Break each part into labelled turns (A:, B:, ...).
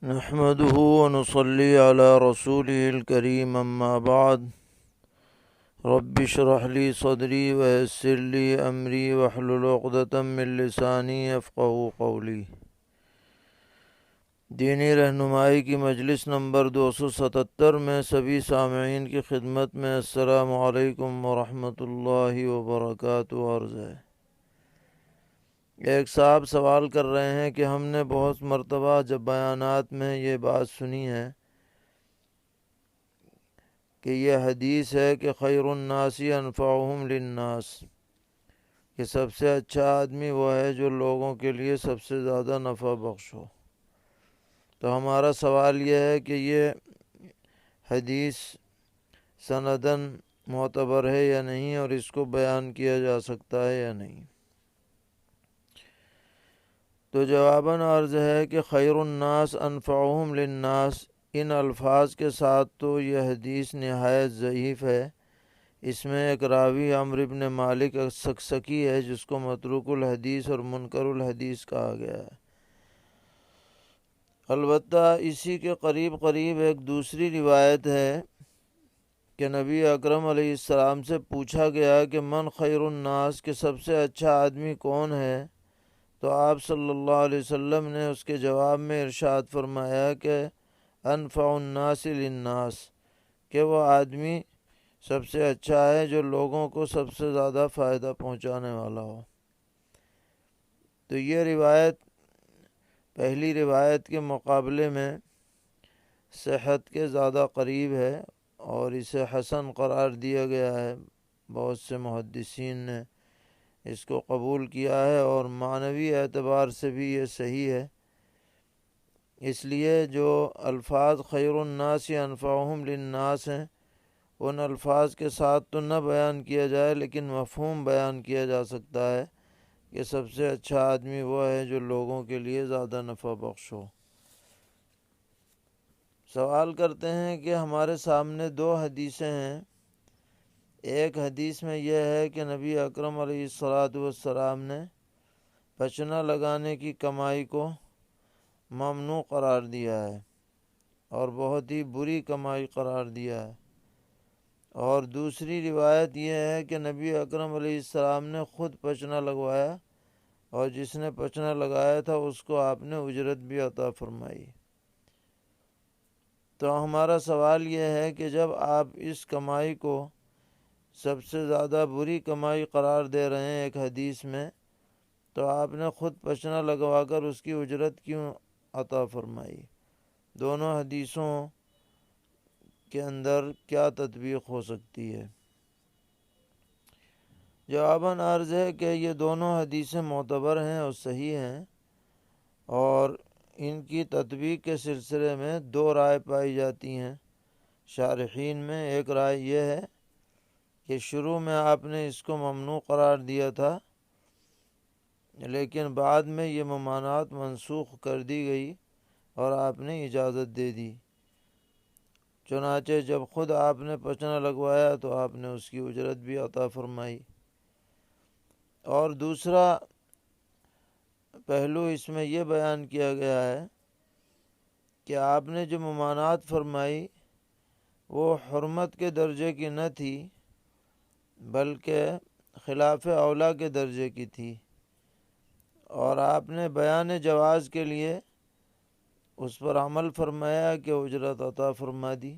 A: نحمده ونصلي على رسوله الكريم أما بعد رب اشرح لي صدري ويسر لي أمري واحلل عقدة من لساني يفقهوا قولي۔ دینی رہنمائی کی مجلس نمبر 277 میں سبھی سامعین کی خدمت میں السلام علیکم ورحمۃ اللہ وبرکاتہ عرض ہے۔ ایک صاحب سوال کر رہے ہیں کہ ہم نے بہت مرتبہ جب بیانات میں یہ بات سنی ہے کہ یہ حدیث ہے کہ خیر الناس انفعہم للناس، کہ سب سے اچھا آدمی وہ ہے جو لوگوں کے لیے سب سے زیادہ نفع بخش ہو۔ تو ہمارا سوال یہ ہے کہ یہ حدیث سندن معتبر ہے یا نہیں، اور اس کو بیان کیا جا سکتا ہے یا نہیں۔ تو جواباً عرض ہے کہ خیر الناس انفعہم للناس، ان الفاظ کے ساتھ تو یہ حدیث نہایت ضعیف ہے۔ اس میں ایک راوی عمرو بن مالک السکسکی ہے جس کو متروک الحدیث اور منکر الحدیث کہا گیا ہے۔ البتہ اسی کے قریب قریب ایک دوسری روایت ہے کہ نبی اکرم علیہ السلام سے پوچھا گیا کہ من خیر الناس، کہ سب سے اچھا آدمی کون ہے؟ تو آپ صلی اللہ علیہ وسلم نے اس کے جواب میں ارشاد فرمایا کہ انفع الناس للناس، کہ وہ آدمی سب سے اچھا ہے جو لوگوں کو سب سے زیادہ فائدہ پہنچانے والا ہو۔ تو یہ روایت پہلی روایت کے مقابلے میں صحت کے زیادہ قریب ہے اور اسے حسن قرار دیا گیا ہے۔ بہت سے محدثین نے اس کو قبول کیا ہے اور معنوی اعتبار سے بھی یہ صحیح ہے۔ اس لیے جو الفاظ خیر الناس انفعہم للناس ہیں، ان الفاظ کے ساتھ تو نہ بیان کیا جائے، لیکن مفہوم بیان کیا جا سکتا ہے کہ سب سے اچھا آدمی وہ ہے جو لوگوں کے لیے زیادہ نفع بخش ہو۔ سوال کرتے ہیں کہ ہمارے سامنے دو حدیثیں ہیں۔ ایک حدیث میں یہ ہے کہ نبی اکرم علیہ السلام نے پچنا لگانے کی کمائی کو ممنوع قرار دیا ہے اور بہت ہی بری کمائی قرار دیا ہے۔ اور دوسری روایت یہ ہے کہ نبی اکرم علیہ السلام نے خود پچنا لگوایا اور جس نے پچنا لگایا تھا اس کو آپ نے اجرت بھی عطا فرمائی۔ تو ہمارا سوال یہ ہے کہ جب آپ اس کمائی کو سب سے زیادہ بری کمائی قرار دے رہے ہیں ایک حدیث میں، تو آپ نے خود پچنا لگوا کر اس کی اجرت کیوں عطا فرمائی؟ دونوں حدیثوں کے اندر کیا تطبیق ہو سکتی ہے؟ جواباً عرض ہے کہ یہ دونوں حدیثیں معتبر ہیں اور صحیح ہیں، اور ان کی تطبیق کے سلسلے میں دو رائے پائی جاتی ہیں شارحین میں۔ ایک رائے یہ ہے کہ شروع میں آپ نے اس کو ممنوع قرار دیا تھا، لیکن بعد میں یہ ممانعت منسوخ کر دی گئی اور آپ نے اجازت دے دی، چنانچہ جب خود آپ نے پچنا لگوایا تو آپ نے اس کی اجرت بھی عطا فرمائی۔ اور دوسرا پہلو اس میں یہ بیان کیا گیا ہے کہ آپ نے جو ممانعت فرمائی وہ حرمت کے درجے کی نہ تھی بلکہ خلاف اولا کے درجے کی تھی، اور آپ نے بیان جواز کے لیے اس پر عمل فرمایا کہ اجرت عطا فرما دی۔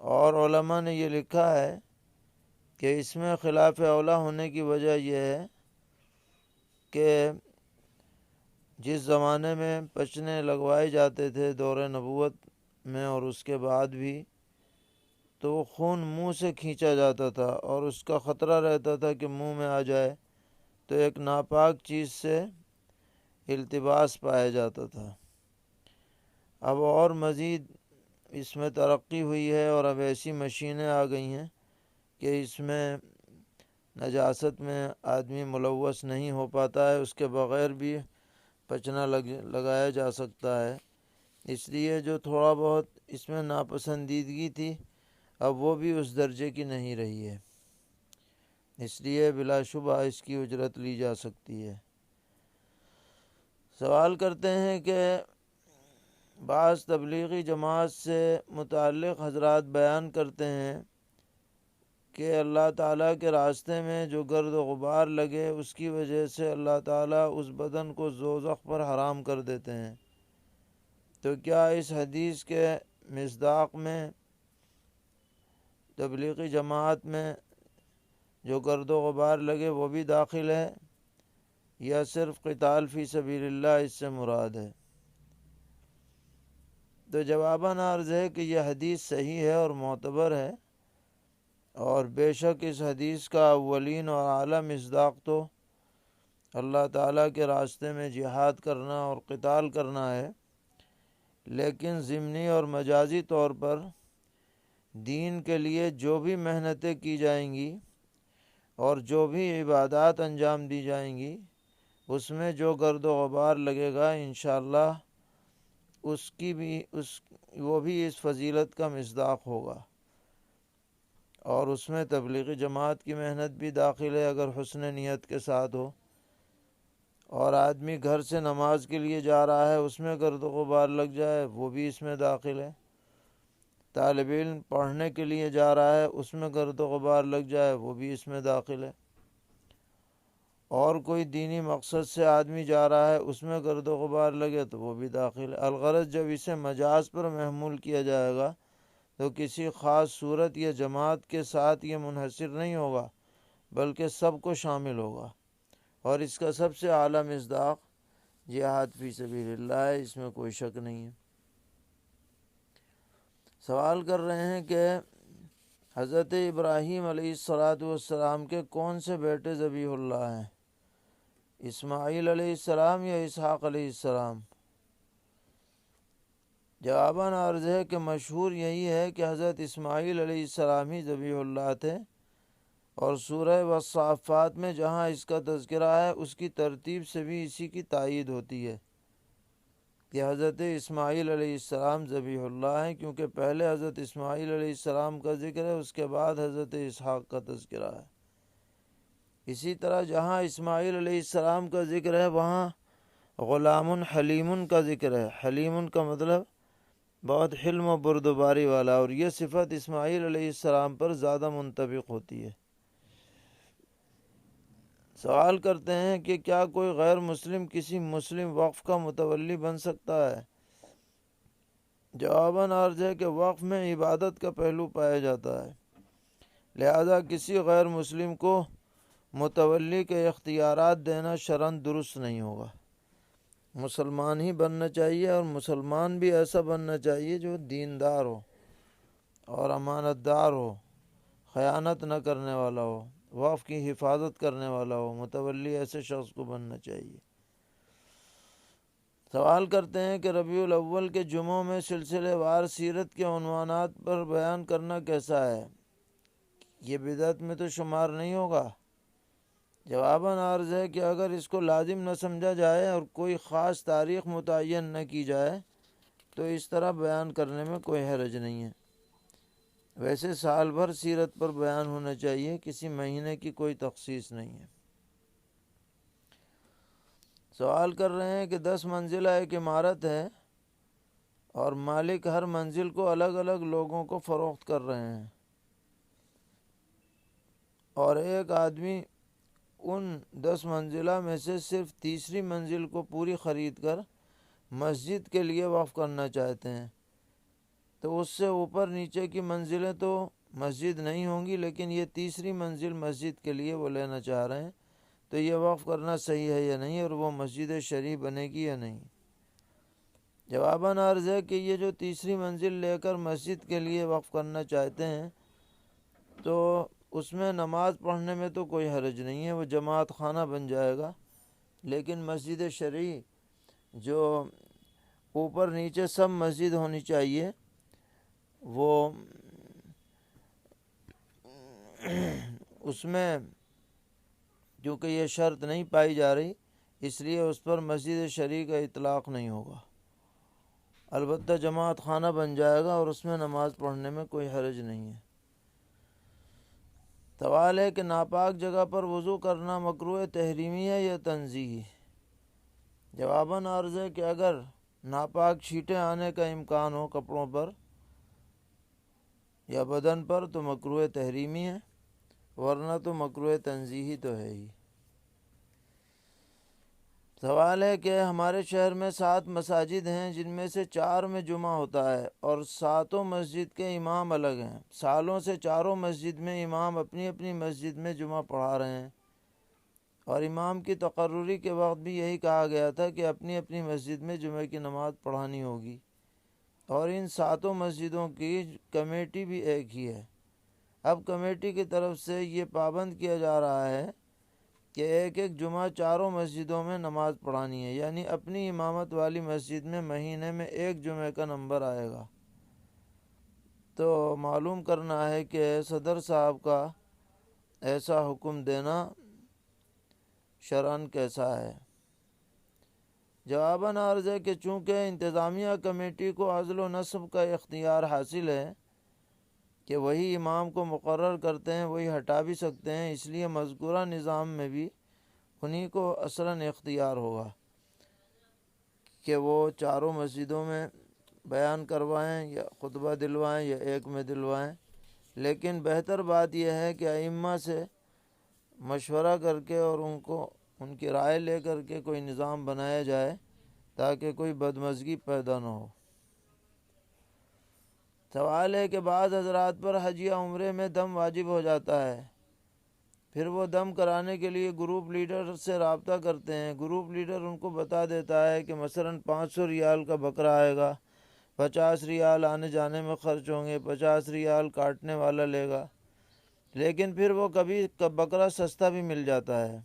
A: اور علماء نے یہ لکھا ہے کہ اس میں خلاف اولا ہونے کی وجہ یہ ہے کہ جس زمانے میں پچنے لگوائے جاتے تھے دور نبوت میں اور اس کے بعد بھی، تو وہ خون منہ سے کھینچا جاتا تھا اور اس کا خطرہ رہتا تھا کہ منہ میں آ جائے تو ایک ناپاک چیز سے التباس پایا جاتا تھا۔ اب اور مزید اس میں ترقی ہوئی ہے اور اب ایسی مشینیں آ گئی ہیں کہ اس میں نجاست میں آدمی ملوث نہیں ہو پاتا ہے، اس کے بغیر بھی پچنا لگایا جا سکتا ہے۔ اس لیے جو تھوڑا بہت اس میں ناپسندیدگی تھی اب وہ بھی اس درجے کی نہیں رہی ہے، اس لیے بلا شبہ اس کی اجرت لی جا سکتی ہے۔ سوال کرتے ہیں کہ بعض تبلیغی جماعت سے متعلق حضرات بیان کرتے ہیں کہ اللہ تعالیٰ کے راستے میں جو گرد و غبار لگے اس کی وجہ سے اللہ تعالیٰ اس بدن کو دوزخ پر حرام کر دیتے ہیں۔ تو کیا اس حدیث کے مصداق میں تبلیغی جماعت میں جو گرد و غبار لگے وہ بھی داخل ہے، یا صرف قتال فی سبیل اللہ اس سے مراد ہے؟ تو جواباً عرض ہے کہ یہ حدیث صحیح ہے اور معتبر ہے، اور بے شک اس حدیث کا اولین اور اعلیٰ مصداق تو اللہ تعالیٰ کے راستے میں جہاد کرنا اور قتال کرنا ہے، لیکن ضمنی اور مجازی طور پر دین کے لیے جو بھی محنتیں کی جائیں گی اور جو بھی عبادات انجام دی جائیں گی اس میں جو گرد و غبار لگے گا انشاءاللہ وہ بھی اس فضیلت کا مصداق ہوگا، اور اس میں تبلیغی جماعت کی محنت بھی داخل ہے اگر حسن نیت کے ساتھ ہو، اور آدمی گھر سے نماز کے لیے جا رہا ہے اس میں گرد و غبار لگ جائے وہ بھی اس میں داخل ہے، طالب علم پڑھنے کے لیے جا رہا ہے اس میں گرد و غبار لگ جائے وہ بھی اس میں داخل ہے، اور کوئی دینی مقصد سے آدمی جا رہا ہے اس میں گرد و غبار لگے تو وہ بھی داخل ہے۔ الغرض جب اسے مجاز پر محمول کیا جائے گا تو کسی خاص صورت یا جماعت کے ساتھ یہ منحصر نہیں ہوگا بلکہ سب کو شامل ہوگا، اور اس کا سب سے اعلیٰ مصداق جہاد فی سبیل اللہ ہے، اس میں کوئی شک نہیں ہے۔ سوال کر رہے ہیں کہ حضرت ابراہیم علیہ السلام کے کون سے بیٹے ذبیح اللہ ہیں، اسماعیل علیہ السلام یا اسحاق علیہ السلام؟ جواباً عرض ہے کہ مشہور یہی ہے کہ حضرت اسماعیل علیہ السلام ہی ذبیح اللہ تھے، اور سورہ والصافات میں جہاں اس کا تذکرہ ہے اس کی ترتیب سے بھی اسی کی تائید ہوتی ہے کہ حضرت اسماعیل علیہ السلام ذبیح اللہ ہیں، کیونکہ پہلے حضرت اسماعیل علیہ السلام کا ذکر ہے، اس کے بعد حضرت اسحاق کا تذکرہ ہے۔ اسی طرح جہاں اسماعیل علیہ السلام کا ذکر ہے وہاں غلام حلیم کا ذکر ہے۔ حلیم کا مطلب بہت حلم و بردباری والا، اور یہ صفت اسماعیل علیہ السلام پر زیادہ منطبق ہوتی ہے۔ سوال کرتے ہیں کہ کیا کوئی غیر مسلم کسی مسلم وقف کا متولی بن سکتا ہے؟ جواباً عرض ہے کہ وقف میں عبادت کا پہلو پایا جاتا ہے، لہذا کسی غیر مسلم کو متولی کے اختیارات دینا شرعاً درست نہیں ہوگا۔ مسلمان ہی بننا چاہیے، اور مسلمان بھی ایسا بننا چاہیے جو دیندار ہو اور امانت دار ہو، خیانت نہ کرنے والا ہو، وقف کی حفاظت کرنے والا ہو۔ متولی ایسے شخص کو بننا چاہیے۔ سوال کرتے ہیں کہ ربیع الاول کے جمعوں میں سلسلے وار سیرت کے عنوانات پر بیان کرنا کیسا ہے؟ یہ بدعت میں تو شمار نہیں ہوگا۔ جواباً عرض ہے کہ اگر اس کو لازم نہ سمجھا جائے اور کوئی خاص تاریخ متعین نہ کی جائے تو اس طرح بیان کرنے میں کوئی حرج نہیں ہے۔ ویسے سال بھر سیرت پر بیان ہونا چاہیے، کسی مہینے کی کوئی تخصیص نہیں ہے۔ سوال کر رہے ہیں کہ 10 منزلہ ایک عمارت ہے اور مالک ہر منزل کو الگ الگ لوگوں کو فروخت کر رہے ہیں، اور ایک آدمی ان 10 منزلہ میں سے صرف تیسری منزل کو پوری خرید کر مسجد کے لیے وقف کرنا چاہتے ہیں، تو اس سے اوپر نیچے کی منزلیں تو مسجد نہیں ہوں گی، لیکن یہ تیسری منزل مسجد کے لیے وہ لینا چاہ رہے ہیں، تو یہ وقف کرنا صحیح ہے یا نہیں، اور وہ مسجد شریف بنے گی یا نہیں؟ جواباً عرض ہے کہ یہ جو تیسری منزل لے کر مسجد کے لیے وقف کرنا چاہتے ہیں تو اس میں نماز پڑھنے میں تو کوئی حرج نہیں ہے، وہ جماعت خانہ بن جائے گا، لیکن مسجد شرعی جو اوپر نیچے سب مسجد ہونی چاہیے وہ اس میں کیونکہ یہ شرط نہیں پائی جا رہی، اس لیے اس پر مسجد شرعی کا اطلاق نہیں ہوگا، البتہ جماعت خانہ بن جائے گا اور اس میں نماز پڑھنے میں کوئی حرج نہیں ہے۔ سوال ہے کہ ناپاک جگہ پر وضو کرنا مکروہ تحریمی ہے یا تنزیہی؟ جواباً عرض ہے کہ اگر ناپاک چھینٹیں آنے کا امکان ہو کپڑوں پر یا بدن پر تو مکروہ تحریمی ہے، ورنہ تو مکروہ تنزیہی تو ہے ہی۔ سوال ہے کہ ہمارے شہر میں 7 مساجد ہیں جن میں سے 4 میں جمعہ ہوتا ہے اور 7 مسجد کے امام الگ ہیں۔ سالوں سے چاروں مسجد میں امام اپنی اپنی مسجد میں جمعہ پڑھا رہے ہیں، اور امام کی تقرری کے وقت بھی یہی کہا گیا تھا کہ اپنی اپنی مسجد میں جمعہ کی نماز پڑھانی ہوگی، اور ان 7 مسجدوں کی کمیٹی بھی ایک ہی ہے۔ اب کمیٹی کی طرف سے یہ پابند کیا جا رہا ہے کہ ایک ایک جمعہ چاروں مسجدوں میں نماز پڑھانی ہے، یعنی اپنی امامت والی مسجد میں مہینے میں ایک جمعہ کا نمبر آئے گا۔ تو معلوم کرنا ہے کہ صدر صاحب کا ایسا حکم دینا شرعاً کیسا ہے۔ جواباً عرض ہے کہ چونکہ انتظامیہ کمیٹی کو عزل و نصب کا اختیار حاصل ہے کہ وہی امام کو مقرر کرتے ہیں، وہی ہٹا بھی سکتے ہیں، اس لیے مذکورہ نظام میں بھی انہی کو اصلاً اختیار ہوگا کہ وہ چاروں مسجدوں میں بیان کروائیں یا خطبہ دلوائیں یا ایک میں دلوائیں۔ لیکن بہتر بات یہ ہے کہ ائمہ سے مشورہ کر کے اور ان کی رائے لے کر کے کوئی نظام بنایا جائے تاکہ کوئی بدمزگی پیدا نہ ہو۔ سوال ہے کہ بعض حضرات پر حج یا عمرے میں دم واجب ہو جاتا ہے، پھر وہ دم کرانے کے لیے گروپ لیڈر سے رابطہ کرتے ہیں۔ گروپ لیڈر ان کو بتا دیتا ہے کہ مثلاً 500 ریال کا بکرا آئے گا، 50 ریال آنے جانے میں خرچ ہوں گے، 50 ریال کاٹنے والا لے گا، لیکن پھر وہ کبھی بکرا سستا بھی مل جاتا ہے۔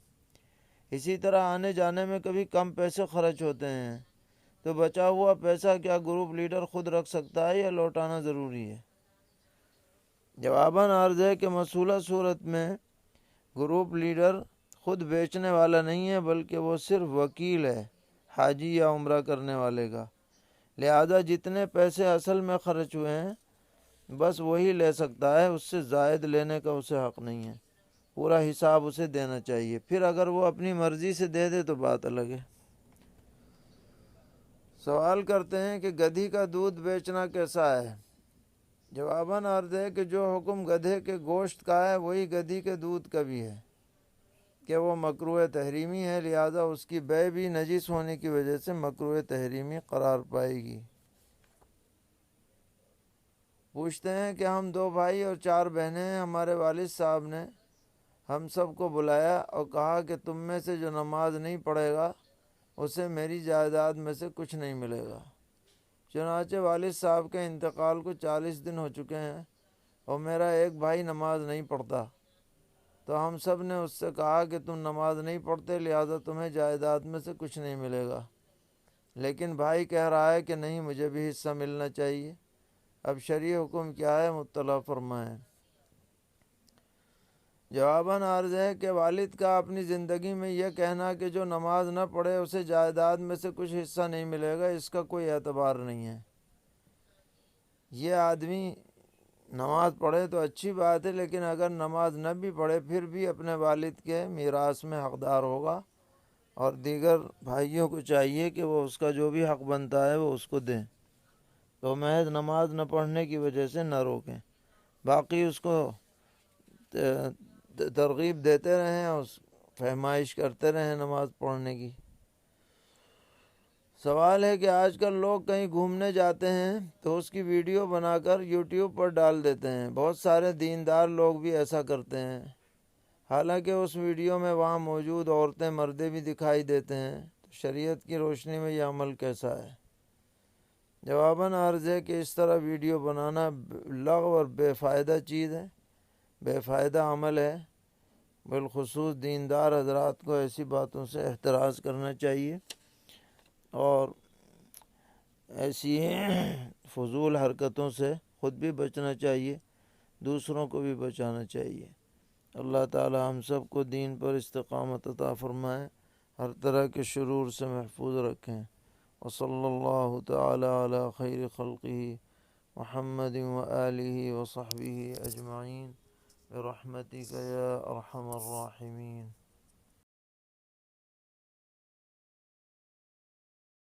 A: اسی طرح آنے جانے میں کبھی کم پیسے خرچ ہوتے ہیں، تو بچا ہوا پیسہ کیا گروپ لیڈر خود رکھ سکتا ہے یا لوٹانا ضروری ہے؟ جواباً عرض ہے کہ مذکورہ صورت میں گروپ لیڈر خود بیچنے والا نہیں ہے، بلکہ وہ صرف وکیل ہے حاجی یا عمرہ کرنے والے کا، لہذا جتنے پیسے اصل میں خرچ ہوئے ہیں بس وہی لے سکتا ہے، اس سے زائد لینے کا اسے حق نہیں ہے، پورا حساب اسے دینا چاہیے۔ پھر اگر وہ اپنی مرضی سے دے دے تو بات الگ ہے۔ سوال کرتے ہیں کہ گدھی کا دودھ بیچنا کیسا ہے؟ جواباً عرض ہے کہ جو حکم گدھے کے گوشت کا ہے وہی گدھی کے دودھ کا بھی ہے کہ وہ مکروہ تحریمی ہے، لہذا اس کی بے بھی نجس ہونے کی وجہ سے مکروہ تحریمی قرار پائے گی۔ پوچھتے ہیں کہ ہم 2 بھائی اور 4 بہنیں ہیں، ہمارے والد صاحب نے ہم سب کو بلایا اور کہا کہ تم میں سے جو نماز نہیں پڑھے گا اسے میری جائیداد میں سے کچھ نہیں ملے گا۔ چنانچہ والد صاحب کے انتقال کو 40 دن ہو چکے ہیں اور میرا ایک بھائی نماز نہیں پڑھتا، تو ہم سب نے اس سے کہا کہ تم نماز نہیں پڑھتے لہذا تمہیں جائیداد میں سے کچھ نہیں ملے گا، لیکن بھائی کہہ رہا ہے کہ نہیں مجھے بھی حصہ ملنا چاہیے۔ اب شرعی حکم کیا ہے مطلع فرمائیں۔ جواباً عرض ہے کہ والد کا اپنی زندگی میں یہ کہنا کہ جو نماز نہ پڑھے اسے جائیداد میں سے کچھ حصہ نہیں ملے گا، اس کا کوئی اعتبار نہیں ہے۔ یہ آدمی نماز پڑھے تو اچھی بات ہے، لیکن اگر نماز نہ بھی پڑھے پھر بھی اپنے والد کے میراث میں حقدار ہوگا، اور دیگر بھائیوں کو چاہیے کہ وہ اس کا جو بھی حق بنتا ہے وہ اس کو دیں، تو محض نماز نہ پڑھنے کی وجہ سے نہ روکیں، باقی اس کو ترغیب دیتے رہیں اور فہمائش کرتے رہیں نماز پڑھنے کی۔ سوال ہے کہ آج کل لوگ کہیں گھومنے جاتے ہیں تو اس کی ویڈیو بنا کر یوٹیوب پر ڈال دیتے ہیں، بہت سارے دیندار لوگ بھی ایسا کرتے ہیں، حالانکہ اس ویڈیو میں وہاں موجود عورتیں مردیں بھی دکھائی دیتے ہیں، تو شریعت کی روشنی میں یہ عمل کیسا ہے؟ جواباً عرض ہے کہ اس طرح ویڈیو بنانا لغو اور بے فائدہ چیز ہے، بے فائدہ عمل ہے، بالخصوص دیندار حضرات کو ایسی باتوں سے احتراز کرنا چاہیے اور ایسی فضول حرکتوں سے خود بھی بچنا چاہیے، دوسروں کو بھی بچانا چاہیے۔ اللہ تعالی ہم سب کو دین پر استقامت عطا فرمائے، ہر طرح کے شرور سے محفوظ رکھیں۔ وصلی اللہ تعالی علی خیر خلقہ محمد وآلہ وصحبہ اجمعین برحمتک یا ارحم الراحمین۔